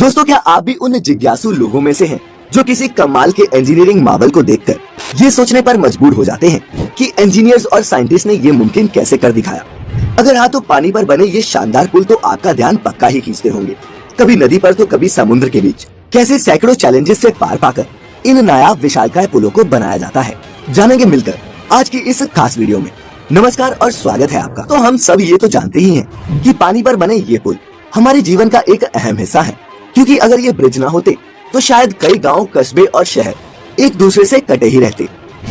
दोस्तों, क्या आप भी उन जिज्ञासु लोगों में से हैं जो किसी कमाल के इंजीनियरिंग मावल को देखकर ये सोचने पर मजबूर हो जाते हैं कि इंजीनियर्स और साइंटिस्ट ने ये मुमकिन कैसे कर दिखाया। अगर हाँ, तो पानी पर बने ये शानदार पुल तो आपका ध्यान पक्का ही खींचते होंगे। कभी नदी पर तो कभी समुद्र के बीच कैसे सैकड़ों चैलेंजेस से पार पाकर इन नायाब विशालकाय पुलों को बनाया जाता है, जानेंगे मिलकर आज की इस खास वीडियो में। नमस्कार और स्वागत है आपका। तो हम सब ये तो जानते ही हैं कि पानी पर बने ये पुल हमारे जीवन का एक अहम हिस्सा है, क्योंकि अगर ये ब्रिज ना होते तो शायद कई गांव, कस्बे और शहर एक दूसरे से कटे ही रहते।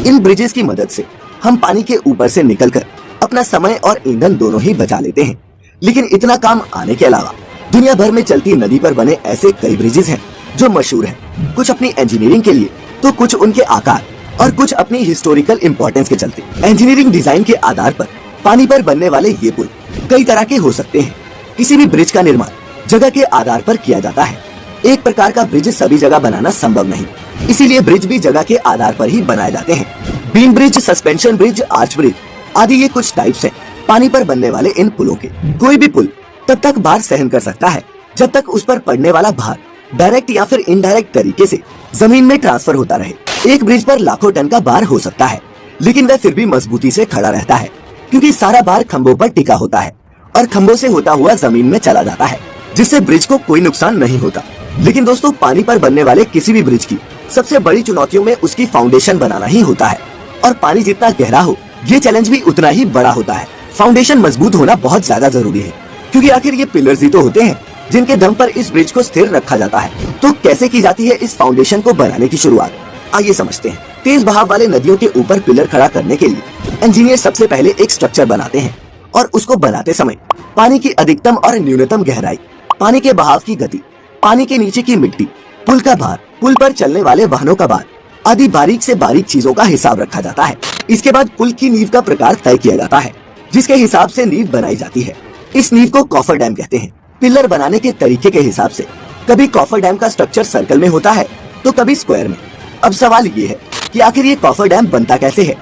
इन ब्रिजेस की मदद से हम पानी के ऊपर से निकलकर अपना समय और ईंधन दोनों ही बचा लेते हैं। लेकिन इतना काम आने के अलावा दुनिया भर में चलती नदी पर बने ऐसे कई ब्रिजेस हैं जो मशहूर हैं, कुछ अपनी इंजीनियरिंग के लिए तो कुछ उनके आकार और कुछ अपनी हिस्टोरिकल इम्पोर्टेंस के चलते। इंजीनियरिंग डिजाइन के आधार पर पानी पर बनने वाले ये पुल कई तरह के हो सकते हैं। किसी भी ब्रिज का निर्माण जगह के आधार पर किया जाता है। एक प्रकार का ब्रिज सभी जगह बनाना संभव नहीं, इसीलिए ब्रिज भी जगह के आधार पर ही बनाए जाते हैं। Beam bridge, suspension bridge, arch bridge आदि ये कुछ टाइप्स हैं पानी पर बनने वाले इन पुलों के। कोई भी पुल तब तक भार सहन कर सकता है जब तक उस पर पड़ने वाला भार डायरेक्ट या फिर इनडायरेक्ट तरीके से जमीन में ट्रांसफर होता रहे। एक ब्रिज पर लाखों टन का भार हो सकता है, लेकिन वह फिर भी मजबूती से खड़ा रहता है, क्योंकि सारा भार खंभों पर टिका होता है और खंभों से होता हुआ जमीन में चला जाता है, जिससे ब्रिज को कोई नुकसान नहीं होता। लेकिन दोस्तों, पानी पर बनने वाले किसी भी ब्रिज की सबसे बड़ी चुनौतियों में उसकी फाउंडेशन बनाना ही होता है। और पानी जितना गहरा हो, ये चैलेंज भी उतना ही बड़ा होता है। फाउंडेशन मजबूत होना बहुत ज्यादा जरूरी है, क्योंकि आखिर ये पिलर्स ही तो होते हैं जिनके दम पर इस ब्रिज को स्थिर रखा जाता है। तो कैसे की जाती है इस फाउंडेशन को बनाने की शुरुआत, आइए समझते हैं। तेज बहाव वाले नदियों के ऊपर पिलर खड़ा करने के लिए इंजीनियर सबसे पहले एक स्ट्रक्चर बनाते हैं, और उसको बनाते समय पानी की अधिकतम और न्यूनतम गहराई, पानी के बहाव की गति, पानी के नीचे की मिट्टी, पुल का भार, पुल पर चलने वाले वाहनों का भार आदि बारीक से बारीक चीजों का हिसाब रखा जाता है। इसके बाद पुल की नींव का प्रकार तय किया जाता है, जिसके हिसाब से नींव बनाई जाती है। इस नींव को कॉफर डैम कहते हैं। पिलर बनाने के तरीके के हिसाब से कभी कॉफर डैम का स्ट्रक्चर सर्कल में होता है तो कभी स्क्वायर में। अब सवाल ये है कि आखिर ये कॉफर डैम बनता कैसे है।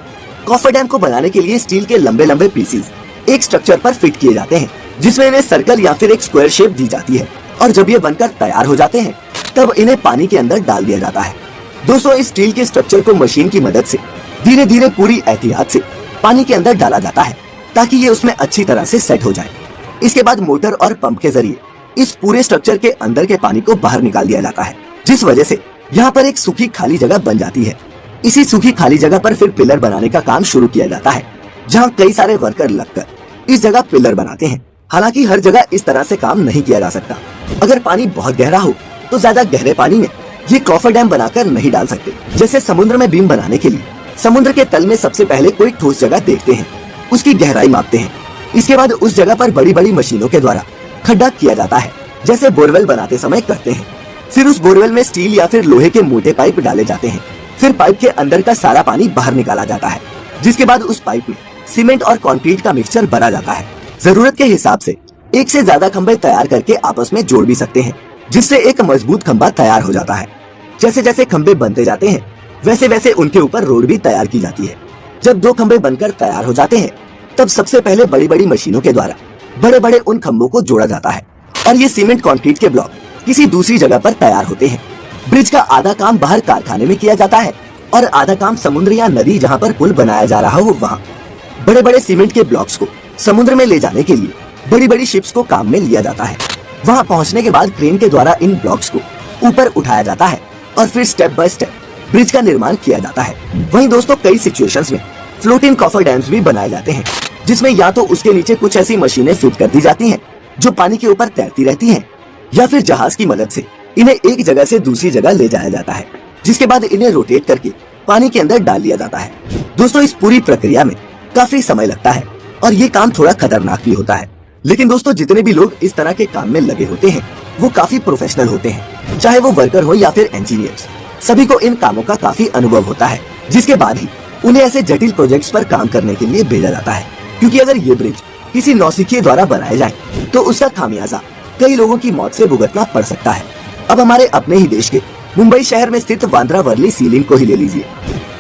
कॉफर डैम को बनाने के लिए स्टील के लंबे लंबे पीसेस एक स्ट्रक्चर पर फिट किए जाते हैं, जिसमें इन्हें सर्कल या फिर एक स्क्वायर शेप दी जाती है, और जब ये बनकर तैयार हो जाते हैं तब इन्हें पानी के अंदर डाल दिया जाता है। दोस्तों, इस स्टील के स्ट्रक्चर को मशीन की मदद से धीरे धीरे पूरी एहतियात से पानी के अंदर डाला जाता है, ताकि ये उसमें अच्छी तरह से सेट हो जाए। इसके बाद मोटर और पंप के जरिए इस पूरे स्ट्रक्चर के अंदर के पानी को बाहर निकाल दिया जाता है, जिस वजह से यहाँ पर एक सूखी खाली जगह बन जाती है। इसी सूखी खाली जगह पर फिर पिलर बनाने का काम शुरू किया जाता है, जहाँ कई सारे वर्कर लगकर इस जगह पिलर बनाते हैं। हालांकि हर जगह इस तरह से काम नहीं किया जा सकता। अगर पानी बहुत गहरा हो तो ज्यादा गहरे पानी में ये कॉफर डैम बनाकर नहीं डाल सकते। जैसे समुद्र में बीम बनाने के लिए समुद्र के तल में सबसे पहले कोई ठोस जगह देखते हैं, उसकी गहराई मापते हैं। इसके बाद उस जगह पर बड़ी बड़ी मशीनों के द्वारा खड्डा किया जाता है, जैसे बोरवेल बनाते समय करते हैं। फिर उस बोरवेल में स्टील या फिर लोहे के मोटे पाइप डाले जाते हैं। फिर पाइप के अंदर का सारा पानी बाहर निकाला जाता है, जिसके बाद उस पाइप में सीमेंट और कंक्रीट का मिक्सचर भरा जाता है। जरूरत के हिसाब से एक से ज्यादा खंभे तैयार करके आपस में जोड़ भी सकते हैं, जिससे एक मजबूत खंभा तैयार हो जाता है। जैसे जैसे खंभे बनते जाते हैं वैसे वैसे उनके ऊपर रोड भी तैयार की जाती है। जब दो खंभे बनकर तैयार हो जाते हैं तब सबसे पहले बड़ी बड़ी मशीनों के द्वारा बड़े बड़े उन खंभों को जोड़ा जाता है, और ये सीमेंट कंक्रीट के ब्लॉक किसी दूसरी जगह पर तैयार होते हैं। ब्रिज का आधा काम बाहर कारखाने में किया जाता है और आधा काम समुद्र या नदी जहाँ पर पुल बनाया जा रहा हो वहाँ। बड़े बड़े सीमेंट के ब्लॉक्स को समुद्र में ले जाने के लिए बड़ी बड़ी शिप्स को काम में लिया जाता है। वहाँ पहुँचने के बाद क्रेन के द्वारा इन ब्लॉक्स को ऊपर उठाया जाता है और फिर स्टेप बाय स्टेप ब्रिज का निर्माण किया जाता है। वहीं दोस्तों, कई सिचुएशंस में फ्लोटिंग कॉफर डैम्स भी बनाए जाते हैं, जिसमें या तो उसके नीचे कुछ ऐसी मशीनें फिट कर दी जाती हैं जो पानी के ऊपर तैरती रहती हैं, या फिर जहाज की मदद से इन्हें एक जगह से दूसरी जगह ले जाया जाता है, जिसके बाद इन्हें रोटेट करके पानी के अंदर डाल दिया जाता है। दोस्तों, इस पूरी प्रक्रिया में काफी समय लगता है और ये काम थोड़ा खतरनाक भी होता है। लेकिन दोस्तों, जितने भी लोग इस तरह के काम में लगे होते हैं वो काफी प्रोफेशनल होते हैं, चाहे वो वर्कर हो या फिर इंजीनियर्स। सभी को इन कामों का काफी अनुभव होता है, जिसके बाद ही उन्हें ऐसे जटिल प्रोजेक्ट्स पर काम करने के लिए भेजा जाता है। क्योंकि अगर ये ब्रिज किसी नौसिखिए द्वारा बनाए जाए तो उसका खामियाजा कई लोगों की मौत से भुगतना पड़ सकता है। अब हमारे अपने ही देश के मुंबई शहर में स्थित बांद्रा वर्ली सी लिंक को ही ले लीजिए।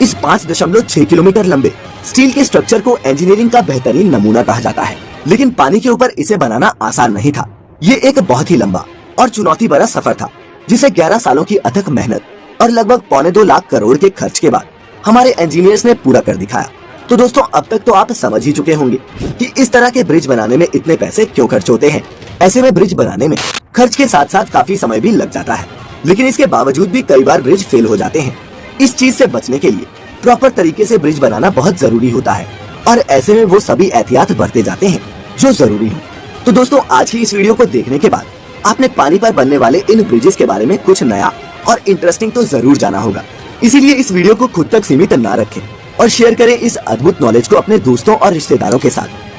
इस 5.6 किलोमीटर लंबे स्टील के स्ट्रक्चर को इंजीनियरिंग का बेहतरीन नमूना कहा जाता है, लेकिन पानी के ऊपर इसे बनाना आसान नहीं था। ये एक बहुत ही लंबा और चुनौती भरा सफर था। जिसे 11 सालों की अथक मेहनत और लगभग 1.25 लाख करोड़ के खर्च के बाद हमारे इंजीनियर्स ने पूरा कर दिखाया। तो दोस्तों, अब तक तो आप समझ ही चुके होंगे कि इस तरह के ब्रिज बनाने में इतने पैसे क्यों खर्च होते हैं। ऐसे में ब्रिज बनाने में खर्च के साथ साथ काफी समय भी लग जाता है, लेकिन इसके बावजूद भी कई बार ब्रिज फेल हो जाते हैं। इस चीज से बचने के लिए प्रॉपर तरीके से ब्रिज बनाना बहुत जरूरी होता है और ऐसे में वो सभी एहतियात बरते जाते हैं जो जरूरी हो। तो दोस्तों, आज की इस वीडियो को देखने के बाद आपने पानी पर बनने वाले इन ब्रिजेस के बारे में कुछ नया और इंटरेस्टिंग तो जरूर जाना होगा। इसीलिए इस वीडियो को खुद तक सीमित न रखें और शेयर करें इस अद्भुत नॉलेज को अपने दोस्तों और रिश्तेदारों के साथ।